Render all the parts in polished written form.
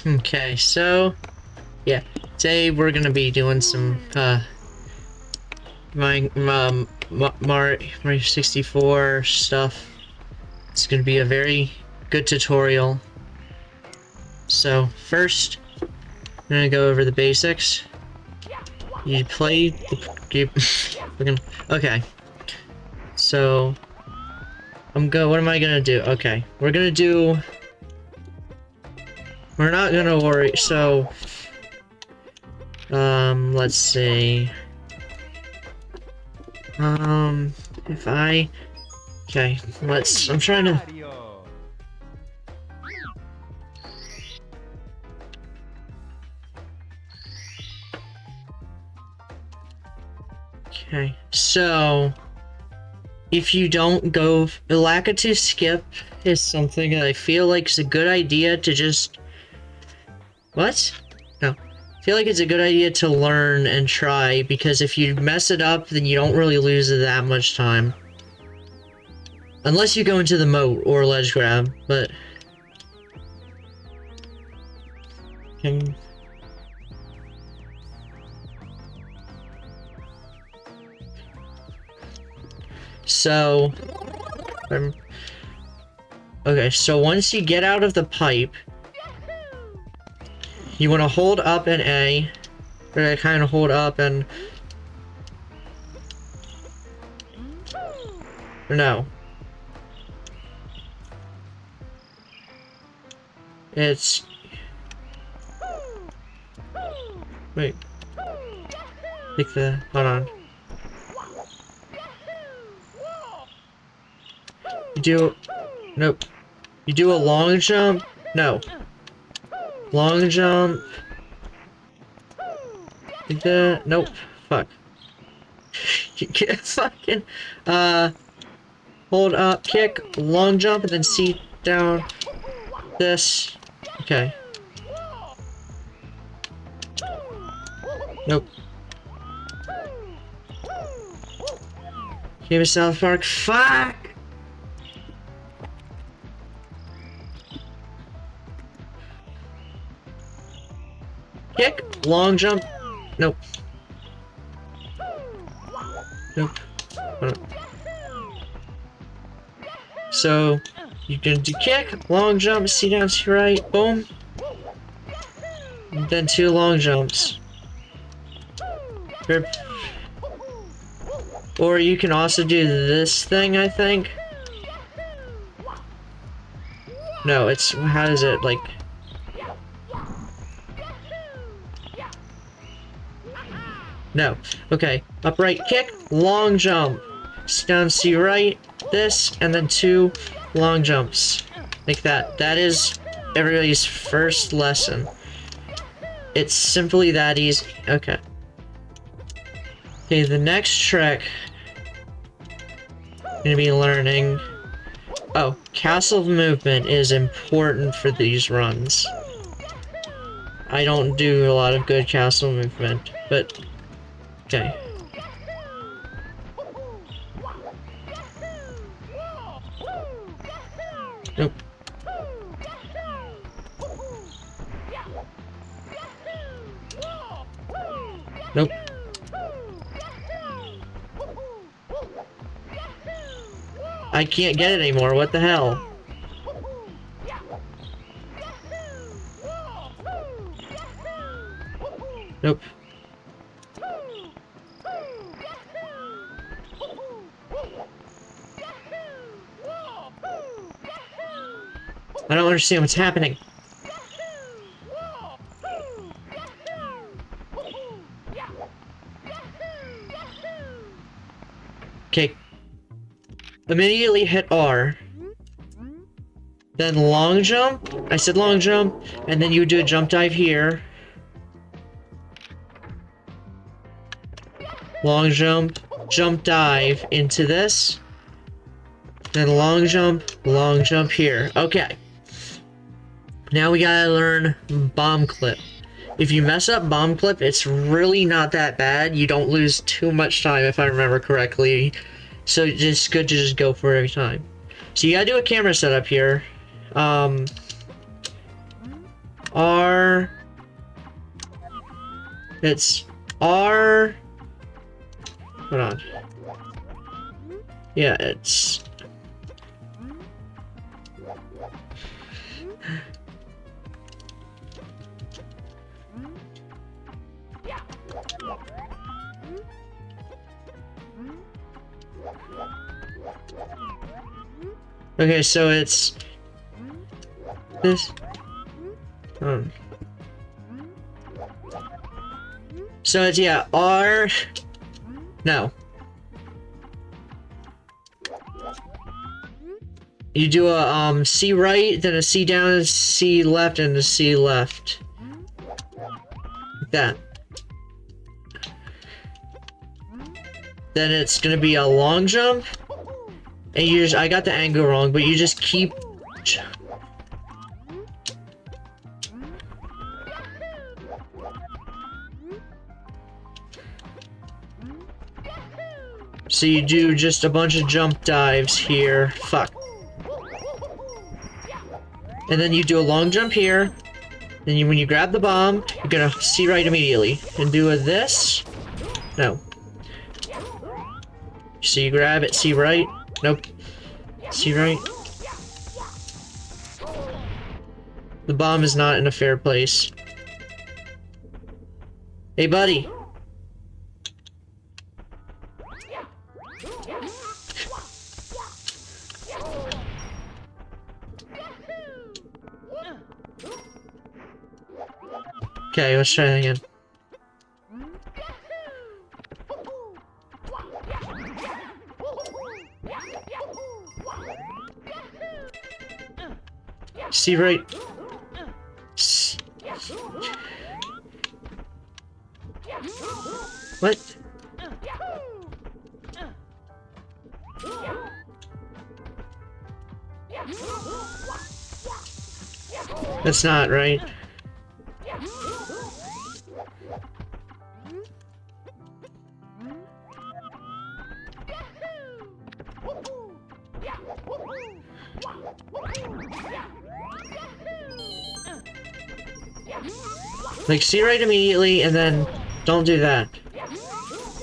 Okay, so yeah, today we're gonna be doing some Mario 64 stuff. It's gonna be a very good tutorial. So first, I'm gonna go over the basics. You play the okay. So what am I gonna do? Okay, we're not gonna worry. So let's see. If I... Okay, I'm trying to... Okay, so... If you don't go... Lakitu skip is something that I feel like is a good idea to just... What? No. I feel like it's a good idea to learn and try, because if you mess it up, then you don't really lose that much time. Unless you go into the moat or ledge grab, but... So... Okay, so once you get out of the pipe, you want to hold up an A, or kind of hold up and... No. It's... Wait. Take the... Hold on. You do... Nope. You do a long jump? No. Long jump. Like that? Nope. Fuck. You get fucking... Hold up, kick, long jump, and then see down this. Okay. Nope. Game of South Park. Fuck! Kick, long jump. Nope. Nope. So, you can do kick, long jump, see down, see right, boom. And then 2 long jumps. Or you can also do this thing, I think. No, it's, how does it, like... No. Okay. Upright kick, long jump. See down, see right, this, and then 2 long jumps. Like that. That is everybody's first lesson. It's simply that easy. Okay. Okay, the next trick I'm gonna be learning... Oh, castle movement is important for these runs. I don't do a lot of good castle movement, but... Okay. Nope. Nope. I can't get it anymore, what the hell? Nope. I don't understand what's happening. Okay. Immediately hit R. Then long jump. I said long jump. And then you do a jump dive here. Long jump. Jump dive into this. Then long jump here. Okay. Now we gotta learn bomb clip. If you mess up bomb clip, it's really not that bad. You don't lose too much time, if I remember correctly. So it's just good to just go for it every time. So you gotta do a camera setup here. R. It's R. Hold on. Yeah, it's... Okay, so it's this. So it's, yeah, R. No. You do a C right, then a C down, a C left, and a C left. Like that. Then it's gonna be a long jump. And you just, I got the angle wrong, but you just keep... So you do just a bunch of jump dives here. Fuck. And then you do a long jump here. Then you, when you grab the bomb, you're gonna C right immediately. And do a this. No. So you grab it, C right. Nope. C right. The bomb is not in a fair place. Hey, buddy. Okay, let's try that again. See right. What? That's not right. Like, see right immediately, and then don't do that.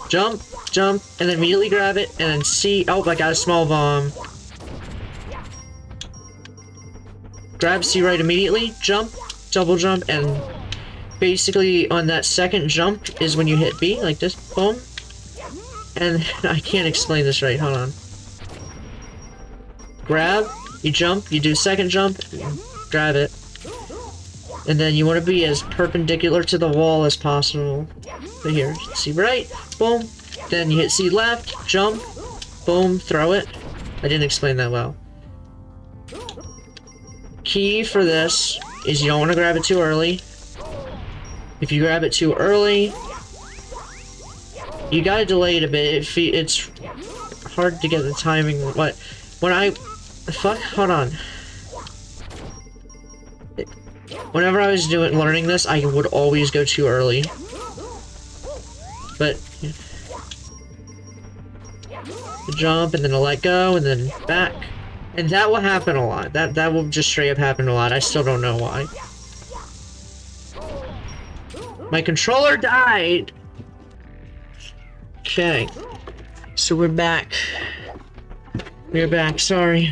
Jump, jump, and then immediately grab it, and then see. Oh, I got a small bomb. Grab C right immediately, jump, double jump, and basically on that second jump is when you hit B, like this, boom. And I can't explain this right, hold on. Grab, you jump, you do second jump, grab it. And then you want to be as perpendicular to the wall as possible. So here, C right, boom. Then you hit C left, jump, boom, throw it. I didn't explain that well. Key for this is you don't want to grab it too early. If you grab it too early, you gotta delay it a bit. It's hard to get the timing. What? When I... Fuck, hold on. Whenever I was learning this, I would always go too early. But... jump, and then a let go, and then back. And that will happen a lot. That will just straight up happen a lot. I still don't know why. My controller died! Okay. So we're back. We're back, sorry.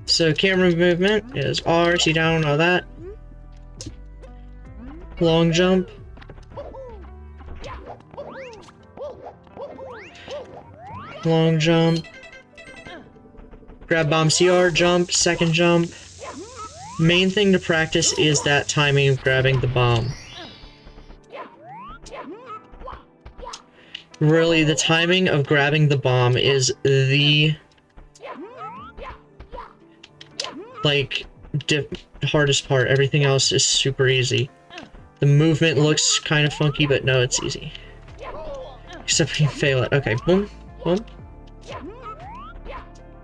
So camera movement is R, see down, all that. Long jump. Long jump. Grab bomb CR, jump, second jump. Main thing to practice is that timing of grabbing the bomb. Really, the timing of grabbing the bomb is the... like, hardest part. Everything else is super easy. The movement looks kind of funky, but no, it's easy. Except when you fail it. Okay, boom, boom.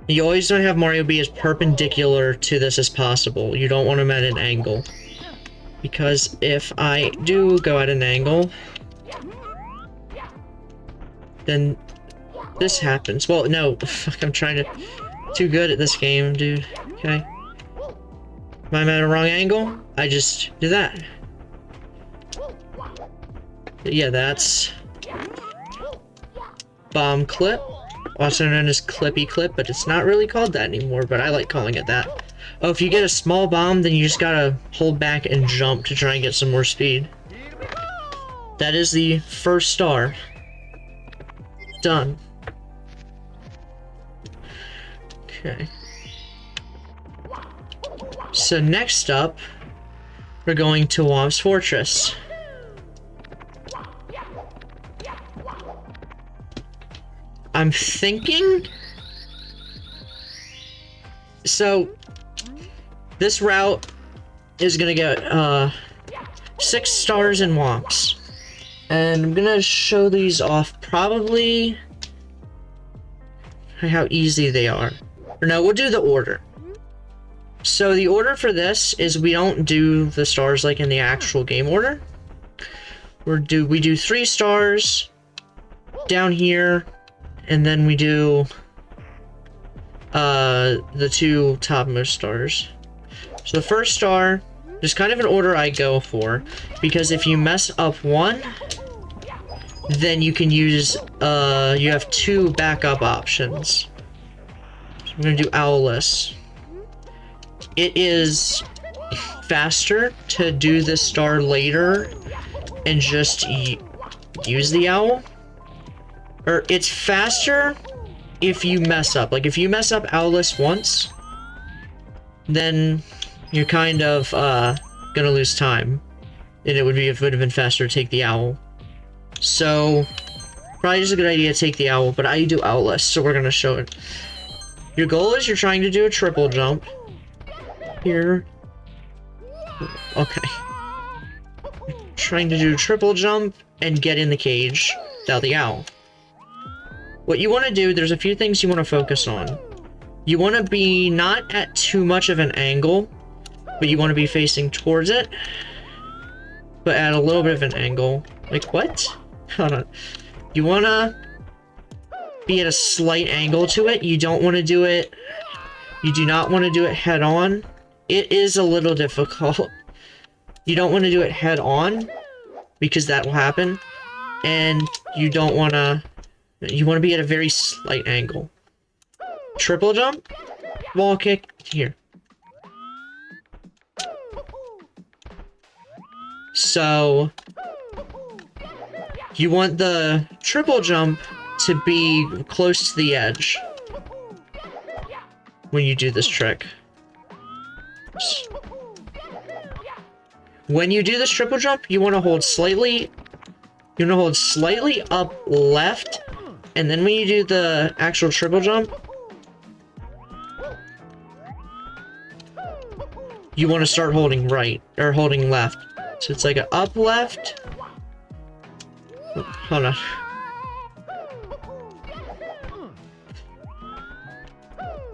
You always want to have Mario be as perpendicular to this as possible. You don't want him at an angle. Because if I do go at an angle, then this happens. Well, no, fuck, I'm trying to... Too good at this game, dude. Okay. Am I at a wrong angle? I just did that. Yeah, that's bomb clip, also known as clippy clip, but it's not really called that anymore, but I like calling it that. Oh, if you get a small bomb, then you just gotta hold back and jump to try and get some more speed. That is the first star. Done. Okay. So next up, we're going to Womp's Fortress. I'm thinking... So, this route is gonna get, 6 stars in Womps. And I'm gonna show these off probably how easy they are. Or no, we'll do the order. So the order for this is we don't do the stars like in the actual game order. We do 3 stars down here, and then we do the 2 topmost stars. So the first star is kind of an order I go for, because if you mess up one, then you can use you have 2 backup options. So I'm gonna do Owless. It is faster to do this star later and just use the owl. Or it's faster if you mess up. Like, if you mess up Owless once, then you're kind of gonna lose time. And it would have been faster to take the owl. So, probably just a good idea to take the owl, but I do Owless, so we're gonna show it. Your goal is you're trying to do a triple jump. Here. Okay. Trying to do a triple jump and get in the cage without the owl. What you want to do, there's a few things you want to focus on. You want to be not at too much of an angle, but you want to be facing towards it, but at a little bit of an angle. Like, what? Hold on. You want to be at a slight angle to it. You don't want to do it... You do not want to do it head on. It is a little difficult. You don't want to do it head on, because that will happen. And you don't want to... You want to be at a very slight angle. Triple jump, wall kick, here. So, you want the triple jump to be close to the edge when you do this trick. When you do this triple jump, you want to hold slightly up left, and then when you do the actual triple jump, you want to start holding right, or holding left. So it's like an up left. Hold on.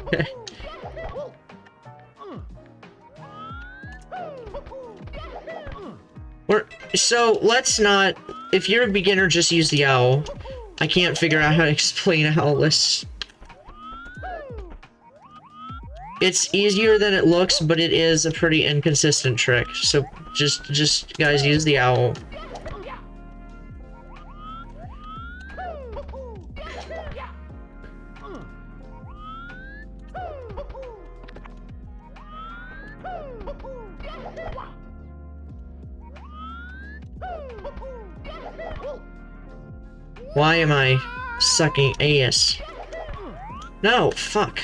Okay. So let's not, if you're a beginner, just use the owl. I can't figure out how to explain Owless. It's easier than it looks, but it is a pretty inconsistent trick. So just guys, use the owl. Why am I sucking ass? No, fuck.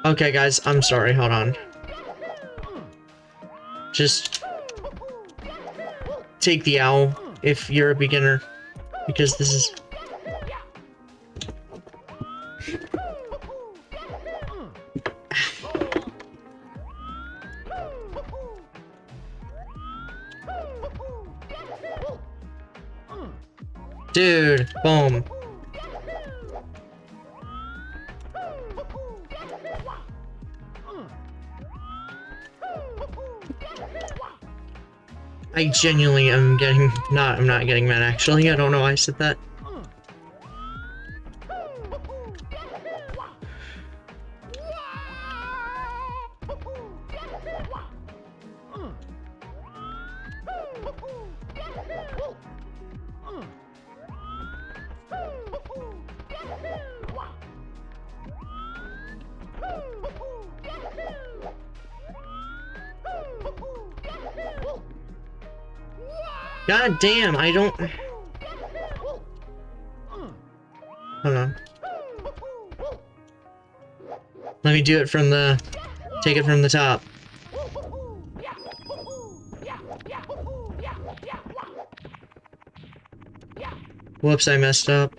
Okay, guys, I'm sorry, hold on. Just take the owl if you're a beginner, because this is... Dude, boom. I genuinely am getting I'm not getting mad actually. I don't know why I said that. God damn, I don't... Hold on. Let me do it from the... Take it from the top. Whoops, I messed up.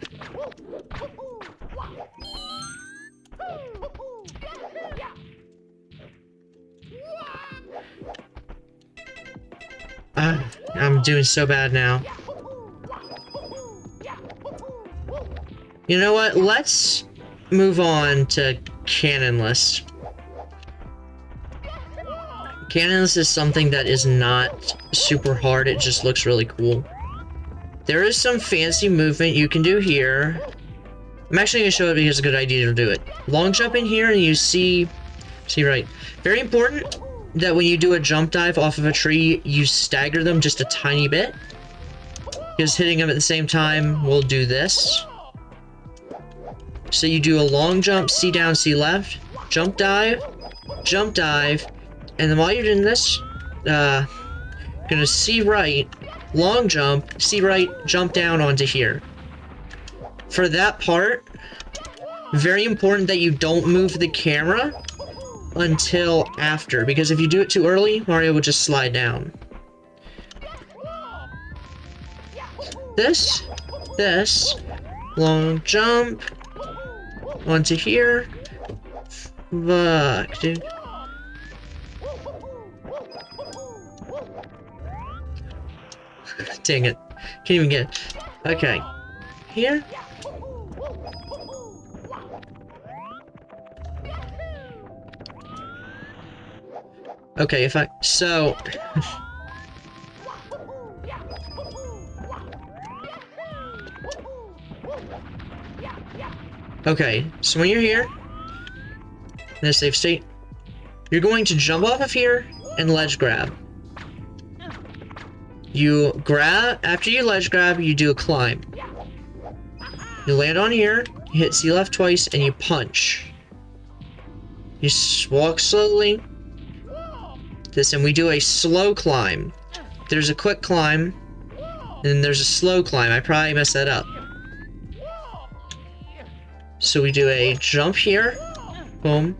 I'm doing so bad now. You know what? Let's move on to cannonless. Cannonless is something that is not super hard, it just looks really cool. There is some fancy movement you can do here. I'm actually going to show it because it's a good idea to do it. Long jump in here and you see right. Very important that when you do a jump dive off of a tree, you stagger them just a tiny bit. Because hitting them at the same time will do this. So you do a long jump, C down, C left, jump dive, and then while you're doing this, gonna C right, long jump, C right, jump down onto here. For that part, very important that you don't move the camera until after, because if you do it too early, Mario will just slide down. This, long jump, onto here. Fuck, dude. Dang it. Can't even get it. Okay. Here. Okay, if I... So... Okay, so when you're here, in a safe state, you're going to jump off of here and ledge grab. You grab, after you ledge grab, you do a climb. You land on here, you hit C left twice, and you punch. You walk slowly. And we do a slow climb. There's a quick climb, and then there's a slow climb. I probably messed that up. So we do a jump here, boom,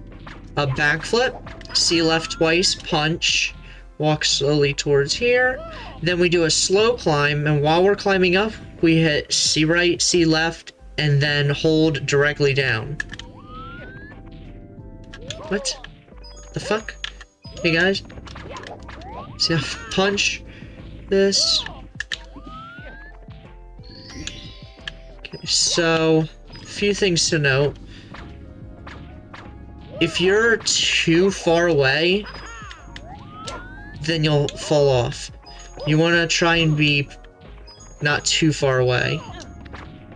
a backflip, C left twice, punch, walk slowly towards here. Then we do a slow climb, and while we're climbing up, we hit C right, C left, and then hold directly down. What the fuck? Hey guys. See, punch this. Okay, so a few things to note. If you're too far away, then you'll fall off. You want to try and be not too far away.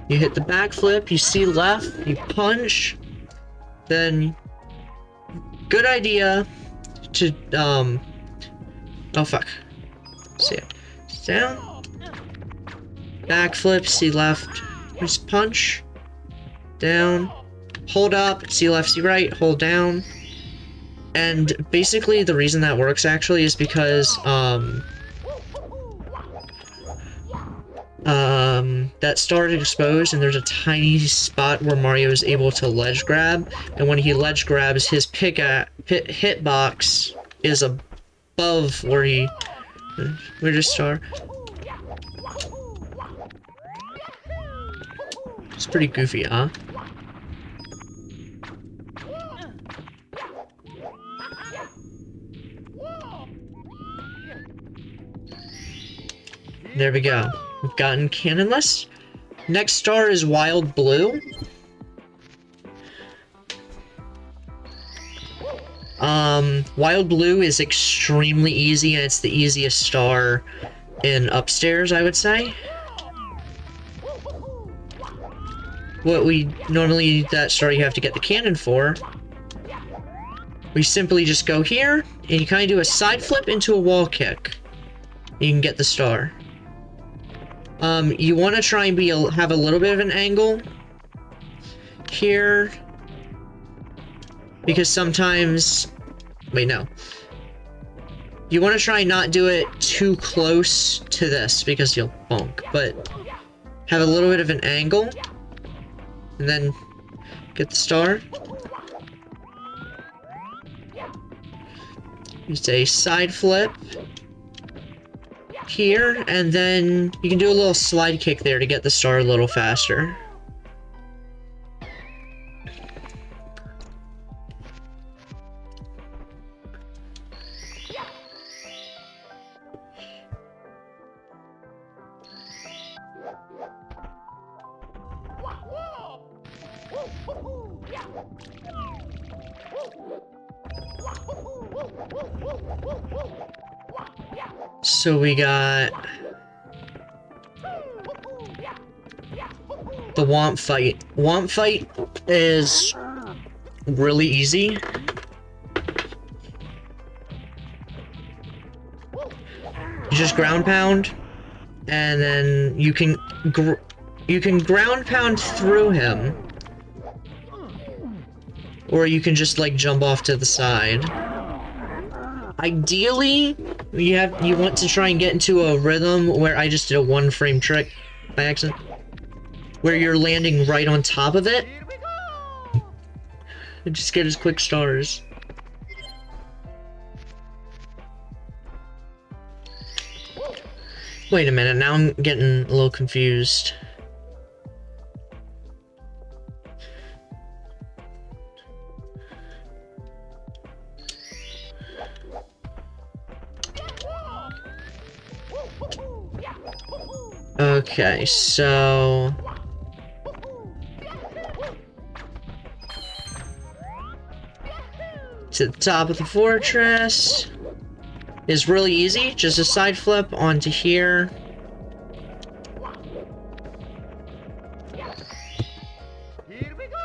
You hit the backflip, you see left, you punch, then good idea to oh fuck. See it. Down. Backflip, C left, just punch. Down. Hold up, C left, C right, hold down. And basically the reason that works actually is because that started exposed and there's a tiny spot where Mario is able to ledge grab, and when he ledge grabs, his hitbox is above where he where the star. It's pretty goofy, huh? There we go. We've gotten cannonless. Next star is Wild Blue. Wild Blue is extremely easy, and it's the easiest star in Upstairs, I would say. What we normally, that star you have to get the cannon for, we simply just go here, and you kind of do a side flip into a wall kick. You can get the star. You want to try and have a little bit of an angle here, because sometimes, wait, no. You want to try and not do it too close to this, because you'll bonk, but have a little bit of an angle, and then get the star. Just a side flip here, and then you can do a little slide kick there to get the star a little faster. So we got the Womp Fight. Womp Fight is really easy. You just ground pound, and then you can ground pound through him, or you can just like jump off to the side. Ideally, you want to try and get into a rhythm where I just did a one-frame trick by accident, where you're landing right on top of it. And just get his quick stars. Wait a minute, now I'm getting a little confused. Okay, so to the top of the fortress is really easy. Just a side flip onto here.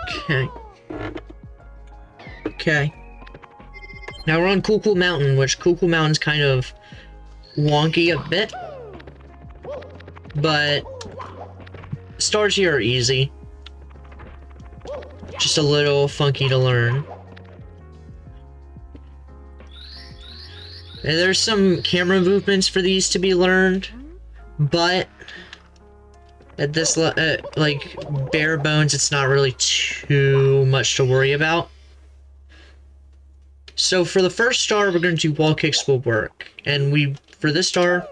Okay. Okay. Now we're on Cool Mountain, which Cool Mountain's kind of wonky a bit. But stars here are easy. Just a little funky to learn. And there's some camera movements for these to be learned, but at this like bare bones, it's not really too much to worry about. So for the first star, we're going to do wall kicks will work, and for this star,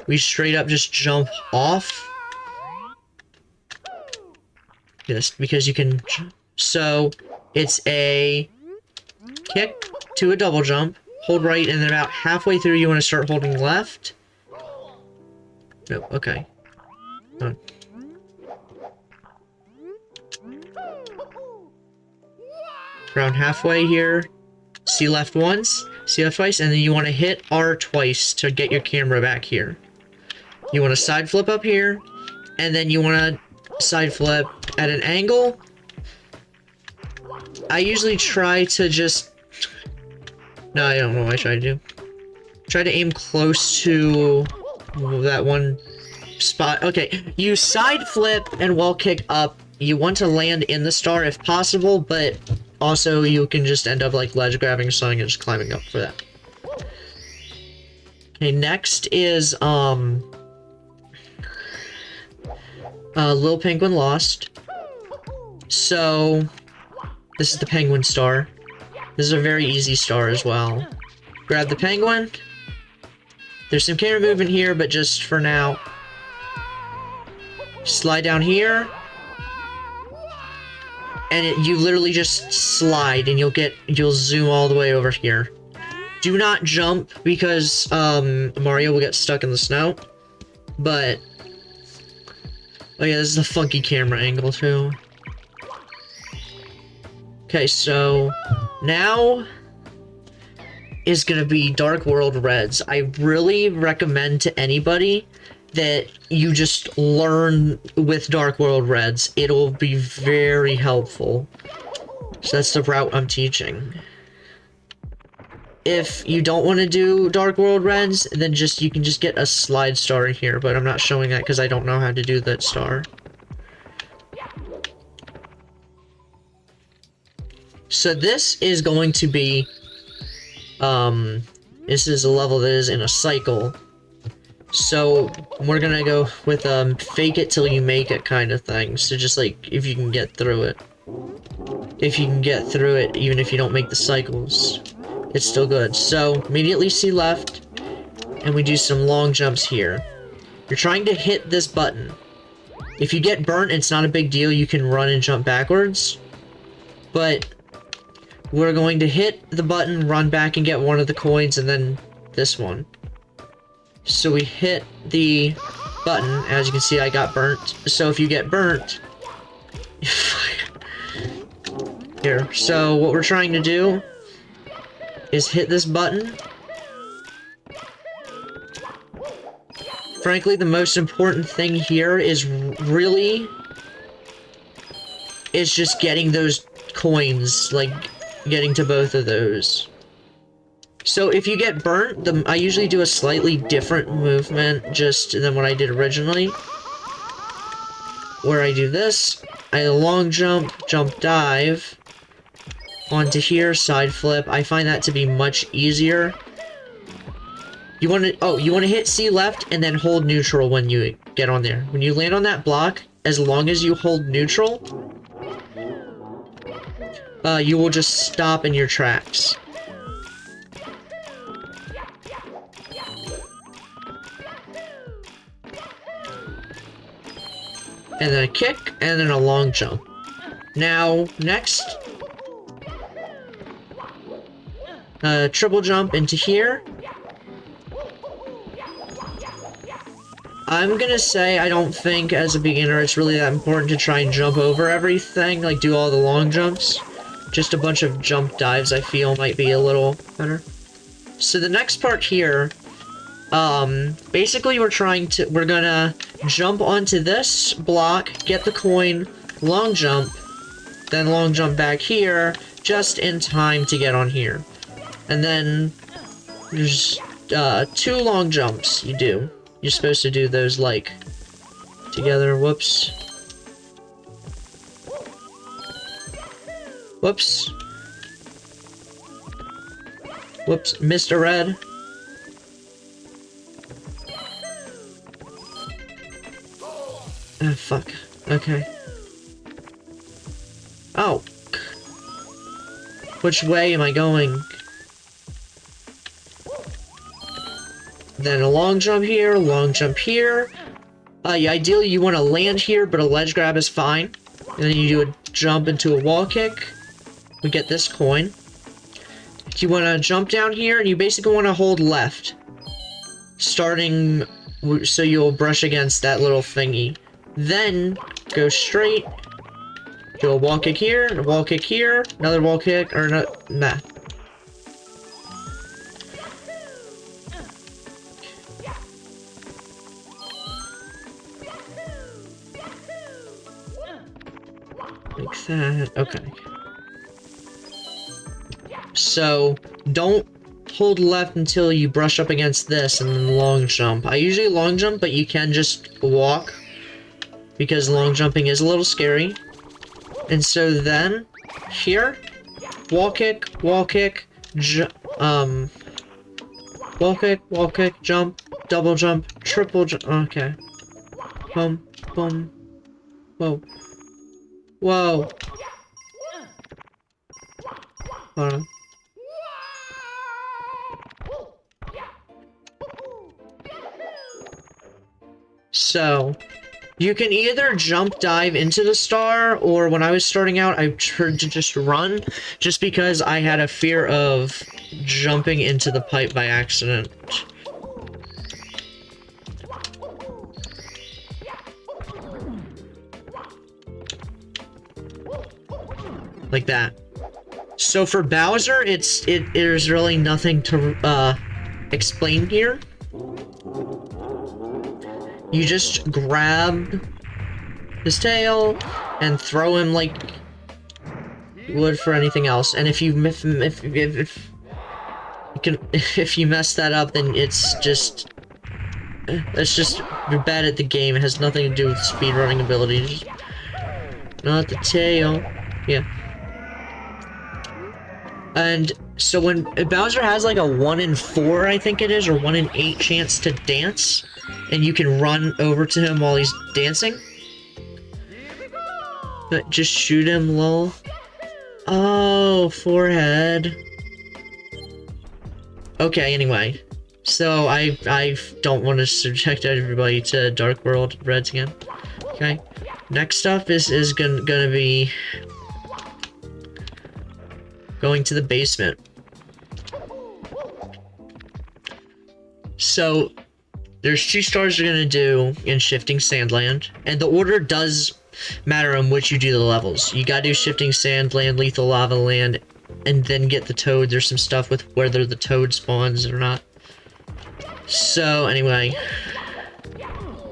we straight up just jump off. Yes, because you can. So it's a kick to a double jump, hold right, and then about halfway through you want to start holding left. No, okay. Done. Around halfway here, see left once, see left twice, and then you want to hit R twice to get your camera back here. You want to side flip up here, and then you want to side flip at an angle. I usually try to just... No, I don't know what I try to do. Try to aim close to that one spot. Okay, you side flip and wall kick up. You want to land in the star if possible, but also you can just end up like ledge grabbing something and just climbing up for that. Okay, next is Little Penguin Lost. So this is the penguin star. This is a very easy star as well. Grab the penguin. There's some camera movement here, but just for now, slide down here, and you literally just slide, and you'll zoom all the way over here. Do not jump because Mario will get stuck in the snow. But Oh yeah, this is a funky camera angle too. Okay, so now is gonna be Dark World Reds. I really recommend to anybody that you just learn with Dark World Reds. It'll be very helpful. So that's the route I'm teaching. If you don't want to do Dark World Reds, then you can just get a slide star here, but I'm not showing that because I don't know how to do that star. So this is going to be, this is a level that is in a cycle. So we're gonna go with, fake it till you make it kind of thing. So just like, if you can get through it. If you can get through it, even if you don't make the cycles, it's still good. So immediately see left, and we do some long jumps here. You're trying to hit this button. If you get burnt, it's not a big deal. You can run and jump backwards. But we're going to hit the button, run back and get one of the coins, and then this one. So we hit the button. As you can see, I got burnt. So if you get burnt... Here. So what we're trying to do is hit this button. Frankly, the most important thing here is just getting those coins, like getting to both of those. So if you get burnt, I usually do a slightly different movement just than what I did originally. Where I do this, I long jump, jump dive, onto here, side flip. I find that to be much easier. You want to hit C left and then hold neutral when you get on there. When you land on that block, as long as you hold neutral, you will just stop in your tracks. And then a kick, and then a long jump. Now, next, triple jump into here. I'm gonna say I don't think, as a beginner, it's really that important to try and jump over everything, like do all the long jumps. Just a bunch of jump dives, I feel, might be a little better. So the next part here, basically we're gonna jump onto this block, get the coin, long jump, then long jump back here, just in time to get on here. And then, there's, 2 long jumps you do. You're supposed to do those, like, together. Whoops. Whoops. Whoops, Mr. Red. Oh, fuck. Okay. Oh. Which way am I going? Then a long jump here, long jump here. Yeah, ideally you want to land here, but a ledge grab is fine. And then you do a jump into a wall kick. We get this coin. You want to jump down here, and you basically want to hold left. Starting, so you'll brush against that little thingy. Then, go straight. Do a wall kick here, and a wall kick here, another wall kick, or nah. Like that, okay. So, don't hold left until you brush up against this and then long jump. I usually long jump, but you can just walk, because long jumping is a little scary. And so then, here, wall kick, wall kick, wall kick, jump, double jump, triple jump, okay. Boom, boom, whoa. Whoa. Hold on. So, you can either jump dive into the star, or when I was starting out, I tried to just run, just because I had a fear of jumping into the pipe by accident. like that. So for Bowser, there's really nothing to explain here. You just grab his tail and throw him like you would for anything else. And if you if you mess that up, then it's just you're bad at the game. It has nothing to do with speedrunning abilities. Not the tail. Yeah. And so when Bowser has like a 1 in 4, I think it is, or 1 in 8 chance to dance, and you can run over to him while he's dancing. But just shoot him, lol. Oh, forehead. Okay, anyway. So I don't want to subject everybody to Dark World Reds again. Okay. Next up is gonna be going to the basement. So there's 2 stars you're gonna do in Shifting Sandland, and the order does matter on which you do the levels. You gotta do Shifting Sandland, Lethal Lava Land, and then get the toad. There's some stuff with whether the toad spawns or not. So anyway,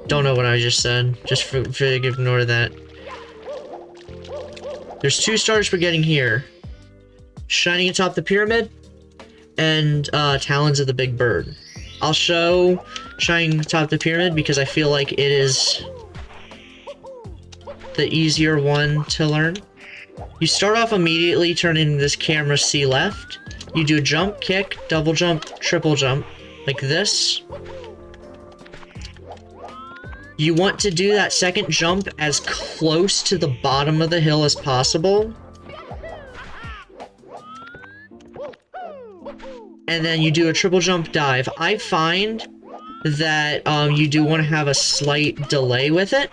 don't know what I just said. Just ignore that. There's 2 stars we're getting here. Shining atop the pyramid, and Talons of the Big Bird. I'll show Shining atop the pyramid because I feel like it is the easier one to learn. You start off immediately turning this camera C left. You do a jump, kick, double jump, triple jump, like this. You want to do that second jump as close to the bottom of the hill as possible. And then you do a triple jump dive. I find that you do want to have a slight delay with it.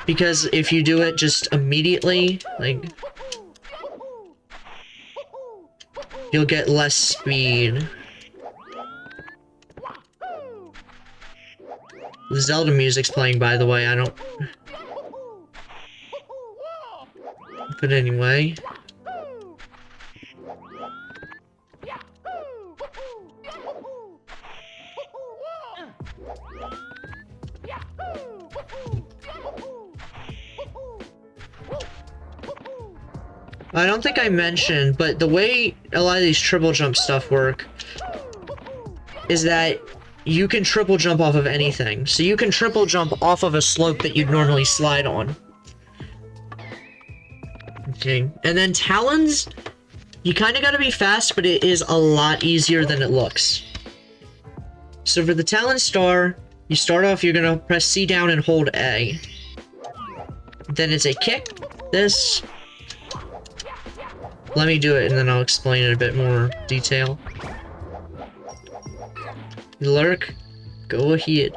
Because if you do it just immediately, like, you'll get less speed. The Zelda music's playing, by the way. I don't... But anyway... I don't think I mentioned, but the way a lot of these triple jump stuff work is that you can triple jump off of anything. So you can triple jump off of a slope that you'd normally slide on. Okay, and then Talons, you kind of gotta be fast, but it is a lot easier than it looks. So for the Talon star, you start off, you're gonna press C down and hold A. Then it's a kick, this. Let me do it and then I'll explain it in a bit more detail. Lurk, go ahead.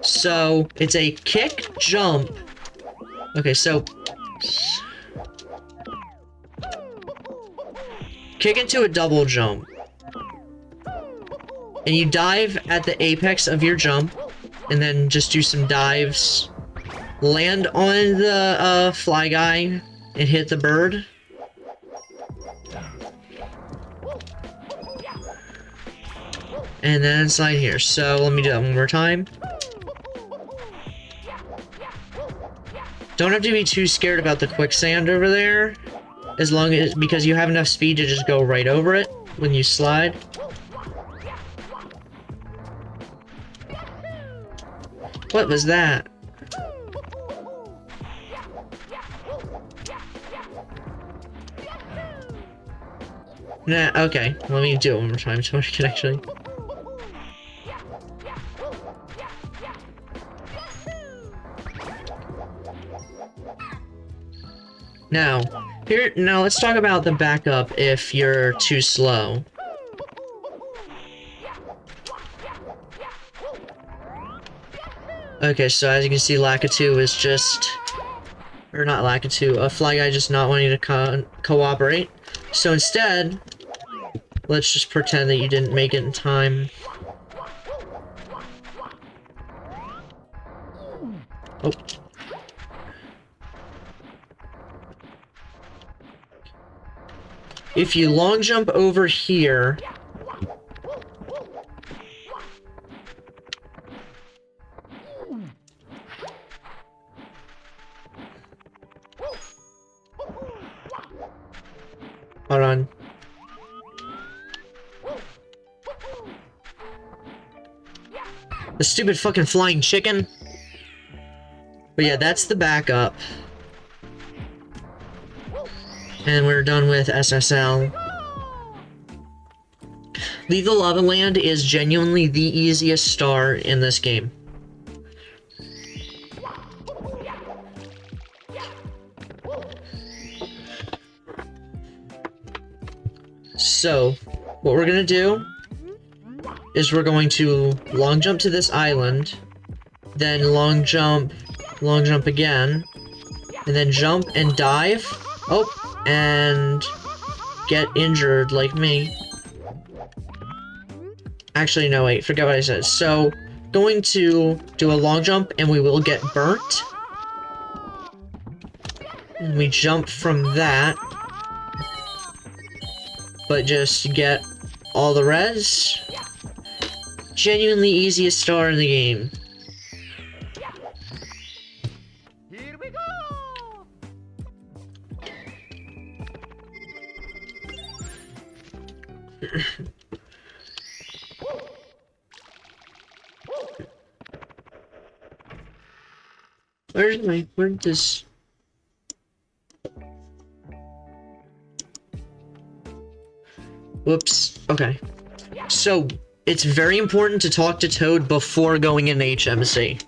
So, it's a kick, jump. Okay, so... kick into a double jump. And you dive at the apex of your jump. And then just do some dives. Land on the fly guy and hit the bird. And then slide here. So let me do that one more time. Don't have to be too scared about the quicksand over there. As long as, because you have enough speed to just go right over it when you slide. What was that? Nah, okay. Let me do it one more time so I can actually... Now let's talk about the backup if you're too slow. Okay, so as you can see, Lakitu is just... Or not Lakitu, a Fly Guy just not wanting to cooperate. So instead, let's just pretend that you didn't make it in time. Oh. if you long jump over here... Hold on. The stupid fucking flying chicken. But yeah, that's the backup. And we're done with SSL. Leave the Lava Land is genuinely the easiest star in this game. So, what we're gonna do is we're going to long jump to this island, then long jump again, and then jump and dive. Oh, and get injured like me. Actually, no, wait, forget what I said. So, going to do a long jump and we will get burnt. And we jump from that. But just get all the res. Genuinely easiest star in the game. Here we go. Where'd this... Whoops. Okay. So, it's very important to talk to Toad before going in HMC.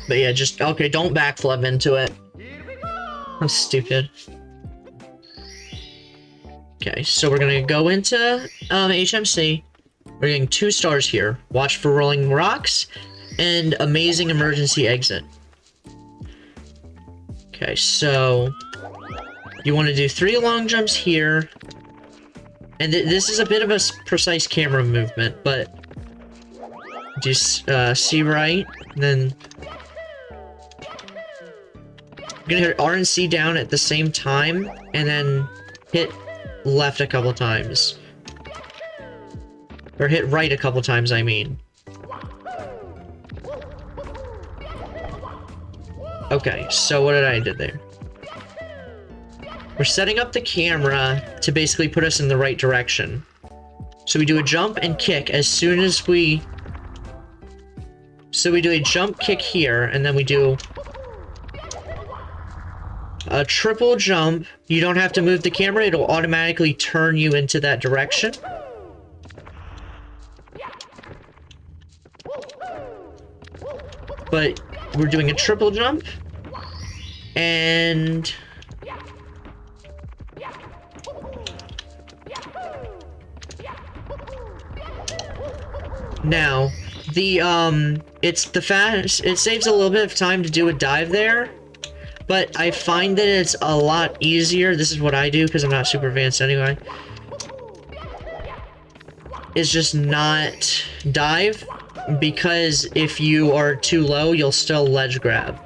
But yeah, just... Okay, don't backflip into it. I'm stupid. Okay, so we're gonna go into HMC. We're getting 2 stars here. Watch for rolling rocks and amazing emergency exit. Okay, so you want to do 3 long jumps here. And this is a bit of a precise camera movement, but just see right, then you're gonna hit R and C down at the same time, and then hit left a couple times. Or hit right a couple times, I mean. Okay, so what did I do there? We're setting up the camera to basically put us in the right direction. So we do a jump and kick as soon as we... So we do a jump kick here, and then we do a triple jump. You don't have to move the camera, it'll automatically turn you into that direction. But we're doing a triple jump. And... Now, it saves a little bit of time to do a dive there, but I find that it's a lot easier. This is what I do, because I'm not super advanced anyway. It's just not dive, because if you are too low, you'll still ledge grab.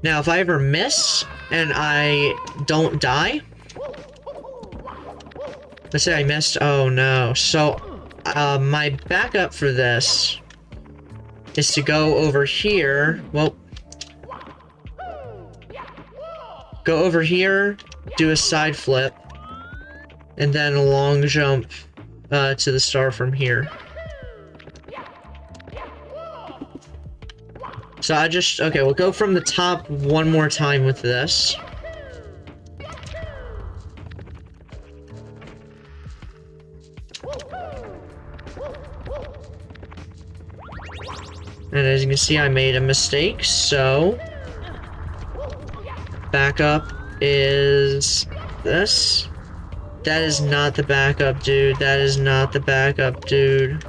Now, if I ever miss, and I don't die... Let's say I missed. Oh no. So, my backup for this is to go over here. Well, go over here, do a side flip, and then a long jump to the star from here. So I just... Okay, we'll go from the top one more time with this. And as you can see, I made a mistake, so... Backup is... this. That is not the backup, dude. That is not the backup, dude.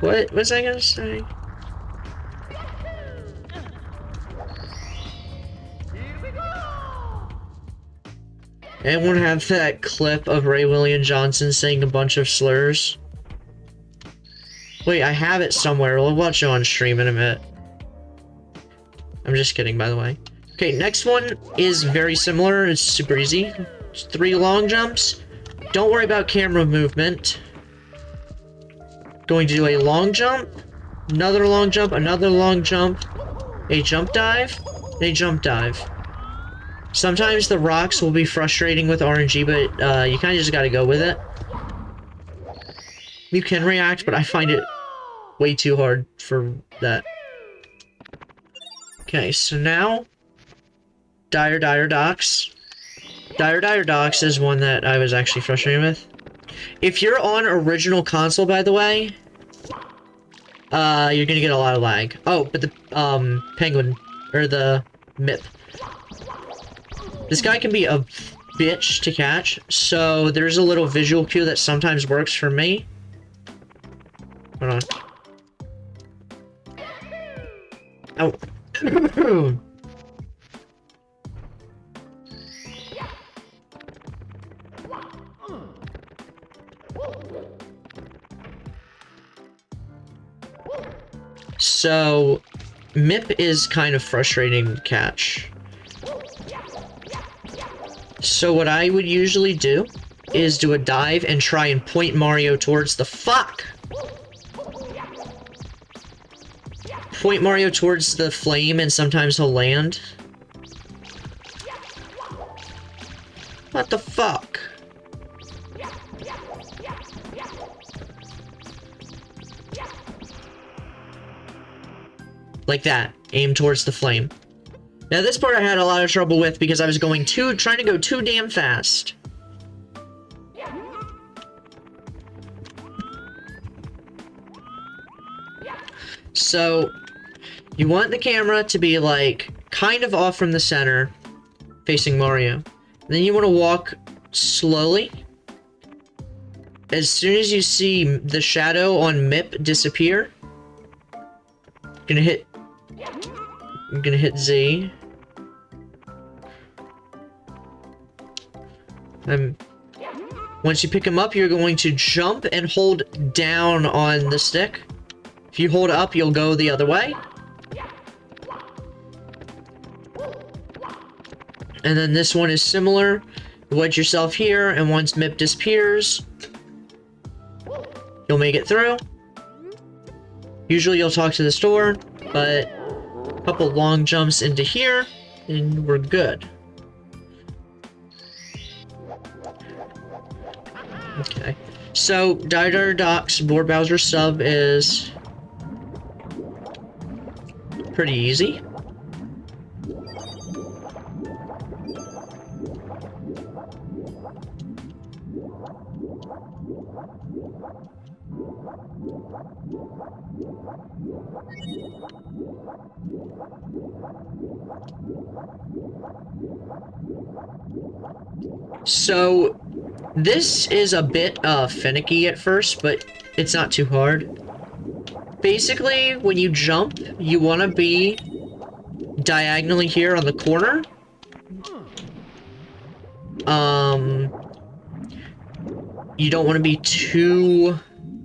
What was I gonna say? Anyone have that clip of Ray William Johnson saying a bunch of slurs? Wait, I have it somewhere. We'll watch it on stream in a minute. I'm just kidding, by the way. Okay, next one is very similar. It's super easy. It's 3 long jumps. Don't worry about camera movement. Going to do a long jump, another long jump, another long jump, a jump dive, and a jump dive. Sometimes the rocks will be frustrating with RNG, but you kind of just gotta go with it. You can react, but I find it way too hard for that. Okay, so now, Dire Docks. Dire Docks is one that I was actually frustrated with. If you're on original console, by the way, you're gonna get a lot of lag. Oh, but the, penguin, or the MIP. This guy can be a bitch to catch, so there's a little visual cue that sometimes works for me. Hold on. Ow. So, MIP is kind of frustrating to catch. So what I would usually do is do a dive and try and point Mario towards the fuck! Point Mario towards the flame and sometimes he'll land. What the fuck? Like that. Aim towards the flame. Now this part I had a lot of trouble with because I was going trying to go too damn fast. So, you want the camera to be like, kind of off from the center, facing Mario. Then you want to walk slowly. As soon as you see the shadow on MIP disappear, I'm gonna hit Z. Once you pick him up, you're going to jump and hold down on the stick. If you hold up, you'll go the other way. And then this one is similar. You wedge yourself here, and once MIP disappears, you'll make it through. Usually you'll talk to this door, but a couple long jumps into here, and we're good. Okay. So, Dire Docks Board Bowser sub is pretty easy. So, this is a bit finicky at first, but it's not too hard. Basically, when you jump, you want to be diagonally here on the corner. You don't want to be too...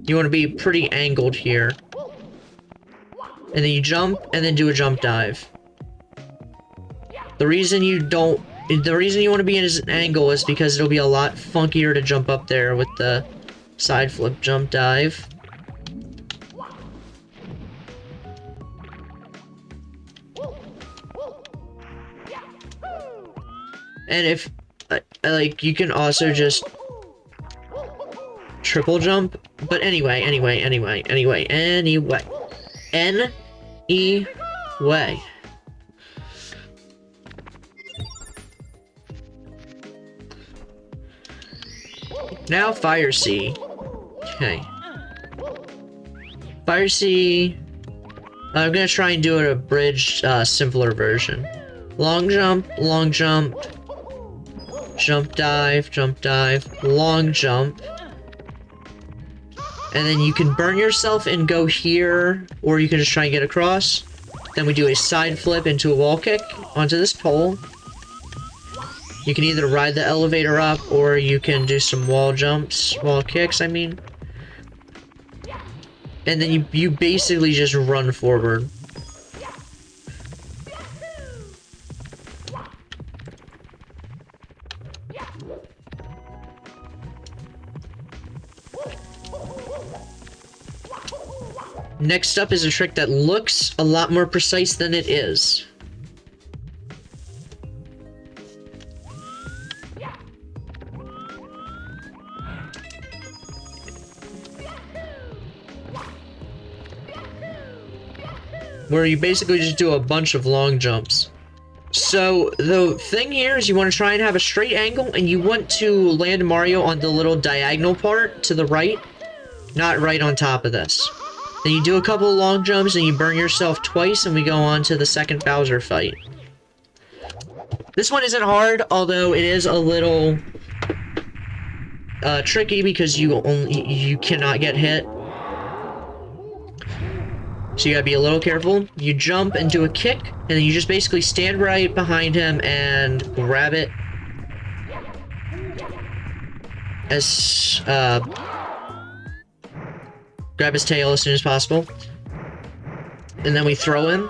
You want to be pretty angled here. And then you jump, and then do a jump dive. The reason you want to be in an angle is because it'll be a lot funkier to jump up there with the side flip jump dive. And if, like, you can also just triple jump. But anyway. N-E-way. Now Fire Sea. Okay. Fire Sea. I'm gonna try and do it a bridged, simpler version. Long jump, jump dive, long jump. And then you can burn yourself and go here, or you can just try and get across. Then we do a side flip into a wall kick onto this pole. You can either ride the elevator up, or you can do some wall jumps, wall kicks, I mean. And then you basically just run forward. Next up is a trick that looks a lot more precise than it is. Where you basically just do a bunch of long jumps. So, the thing here is you want to try and have a straight angle, and you want to land Mario on the little diagonal part to the right, not right on top of this. Then you do a couple of long jumps, and you burn yourself twice, and we go on to the second Bowser fight. This one isn't hard, although it is a little tricky because you cannot get hit. So you gotta be a little careful. You jump and do a kick, and then you just basically stand right behind him and grab it. Grab his tail as soon as possible. And then we throw him.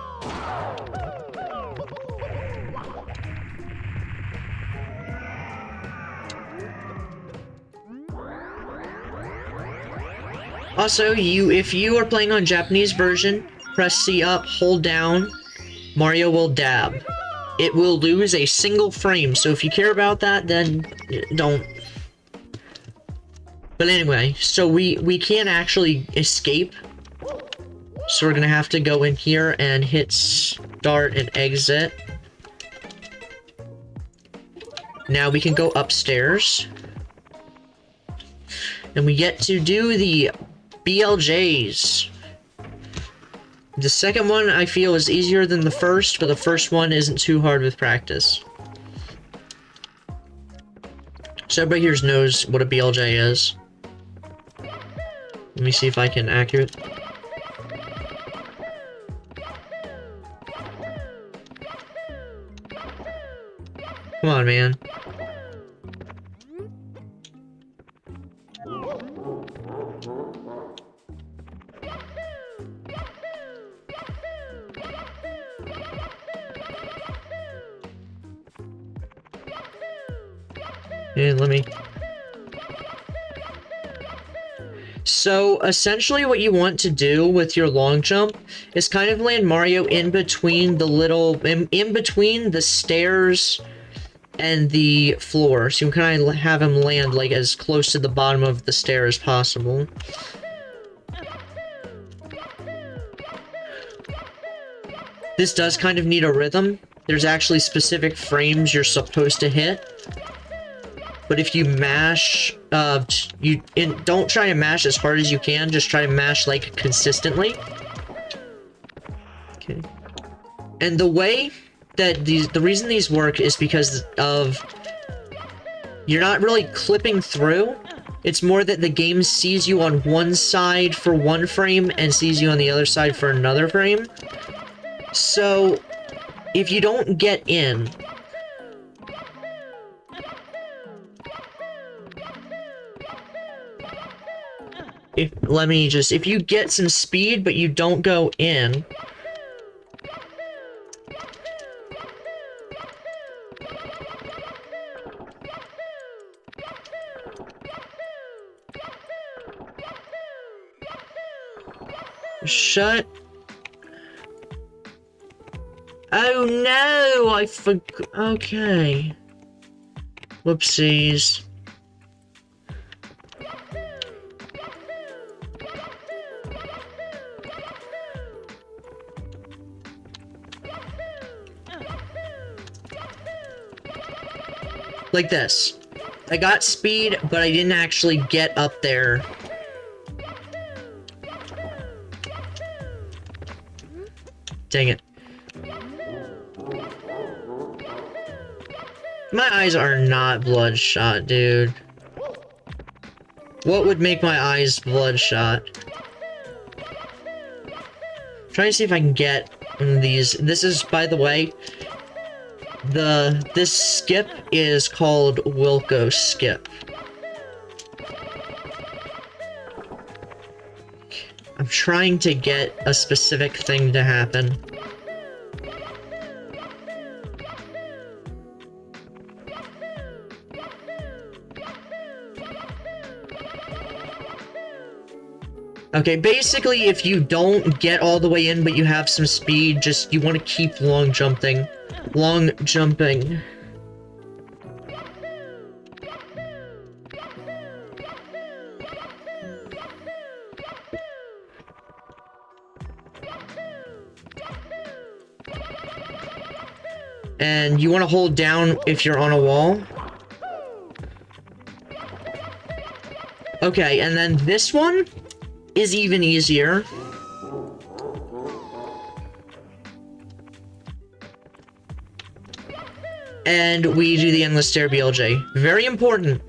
Also, if you are playing on Japanese version, press C up, hold down, Mario will dab. It will lose a single frame, so if you care about that, then don't. But anyway, so we can't actually escape. So we're gonna have to go in here and hit start and exit. Now we can go upstairs. And we get to do the BLJs. The second one I feel is easier than the first, but the first one isn't too hard with practice. So everybody here knows what a BLJ is. Let me see if I can accurate. Come on, man. Yeah, let me... So, essentially what you want to do with your long jump is kind of land Mario in between the little... in between the stairs and the floor. So you can kind of have him land, like, as close to the bottom of the stair as possible. This does kind of need a rhythm. There's actually specific frames you're supposed to hit. But if you mash, don't try to mash as hard as you can, just try to mash, like, consistently. Okay. And the way that the reason these work is because of, you're not really clipping through. It's more that the game sees you on one side for one frame and sees you on the other side for another frame. So, if you don't get in, if you get some speed, but you don't go in... Shut... Oh no! I forgot... Okay. Whoopsies. Like this. I got speed, but I didn't actually get up there. Dang it. My eyes are not bloodshot, dude. What would make my eyes bloodshot? I'm trying to see if I can get one of these. This is, by the way, This skip is called Wilco skip. I'm trying to get a specific thing to happen. Okay, basically, if you don't get all the way in, but you have some speed, just, you want to keep long jumping. Long jumping. And you want to hold down if you're on a wall. Okay, and then this one is even easier. And we do the endless stair BLJ. Very important.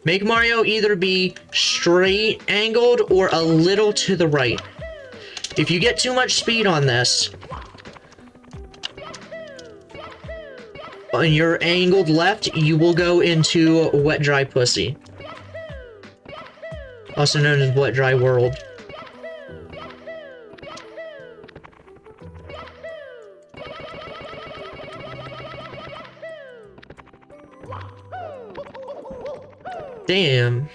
Make Mario either be straight angled or a little to the right. If you get too much speed on this, on your angled left, you will go into Wet Dry Pussy. Also known as Wet Dry World. Damn.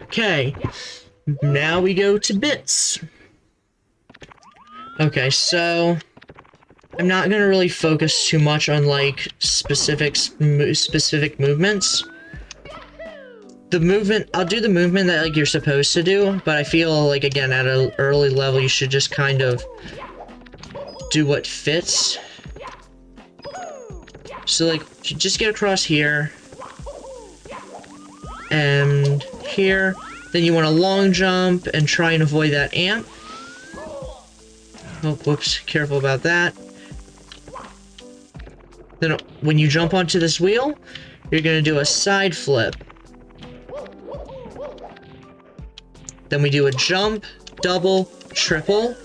Okay, now we go to bits. Okay, so I'm not gonna really focus too much on like specific movements. The movement, I'll do the movement that like you're supposed to do, but I feel like again at an early level you should just kind of do what fits. So like just get across here and here. Then you want to long jump and try and avoid that amp. Oh, whoops, careful about that. Then when you jump onto this wheel, you're gonna do a side flip. Then we do a jump, double, triple,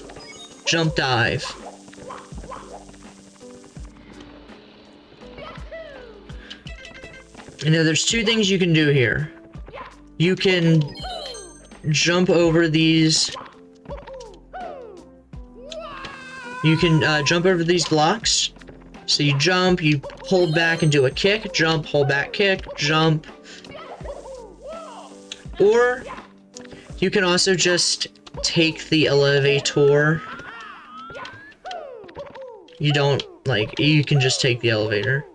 jump dive. And now there's two things you can do here. You can jump over these. You can jump over these blocks. So you jump, you hold back and do a kick, jump, hold back, kick, jump. Or you can also just take the elevator. You don't, like, you can just take the elevator.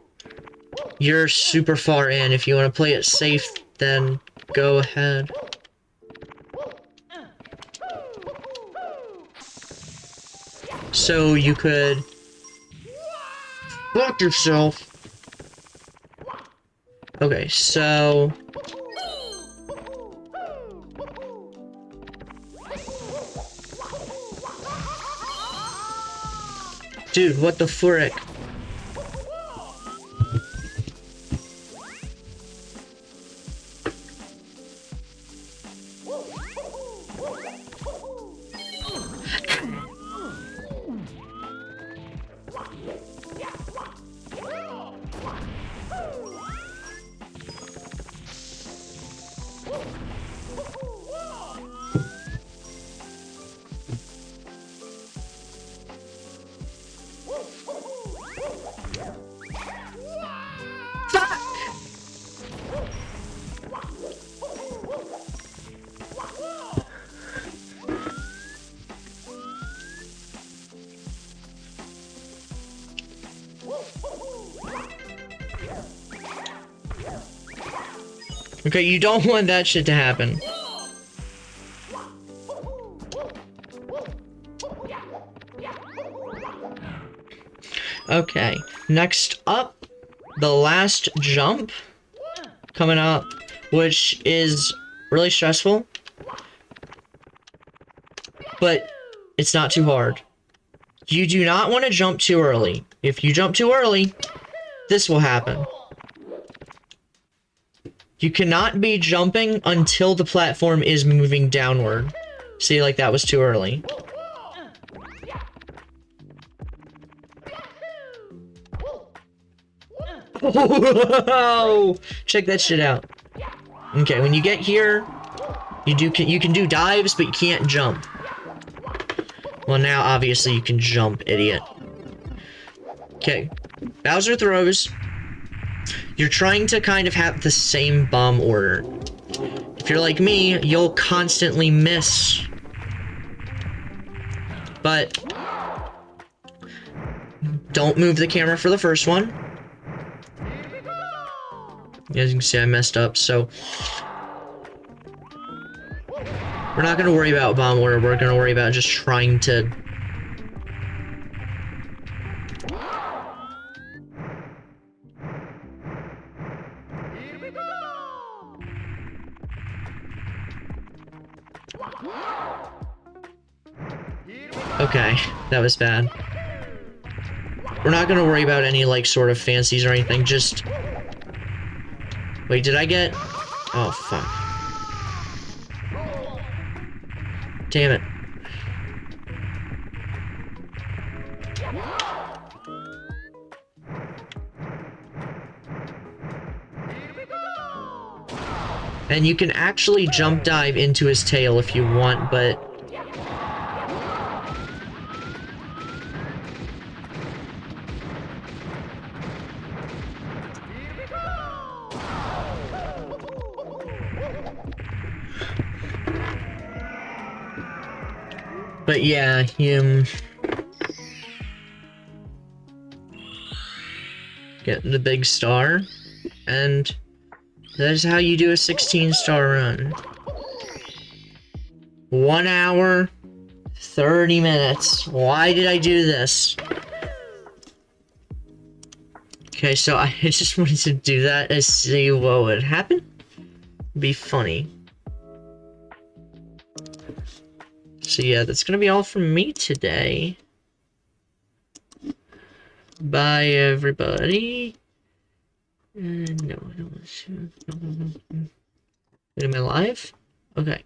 You're super far in. If you want to play it safe, then go ahead. So you could fuck yourself. Okay, so dude, what the frick? Okay, you don't want that shit to happen. Okay, next up, the last jump coming up which is really stressful, but it's not too hard. You do not want to jump too early. If you jump too early, this will happen. You cannot be jumping until the platform is moving downward. See, like that was too early. Whoa! Check that shit out. Okay, when you get here, you can do dives, but you can't jump. Well, now obviously you can jump, idiot. Okay, Bowser throws. You're trying to kind of have the same bomb order. If you're like me, you'll constantly miss. But don't move the camera for the first one. As you can see, I messed up, so we're not going to worry about bomb order. We're going to worry about just trying to... Okay, that was bad. We're not going to worry about any, like, sort of fancies or anything, just... Wait, did I get... Oh, fuck. Damn it. And you can actually jump dive into his tail if you want, but... But yeah, him... Getting the big star, and that is how you do a 16-star run. 1 hour, 30 minutes. Why did I do this? Okay, so I just wanted to do that and see what would happen. Be funny. So yeah, that's gonna be all from me today. Bye, everybody. No, I don't want to. Am I live? Okay.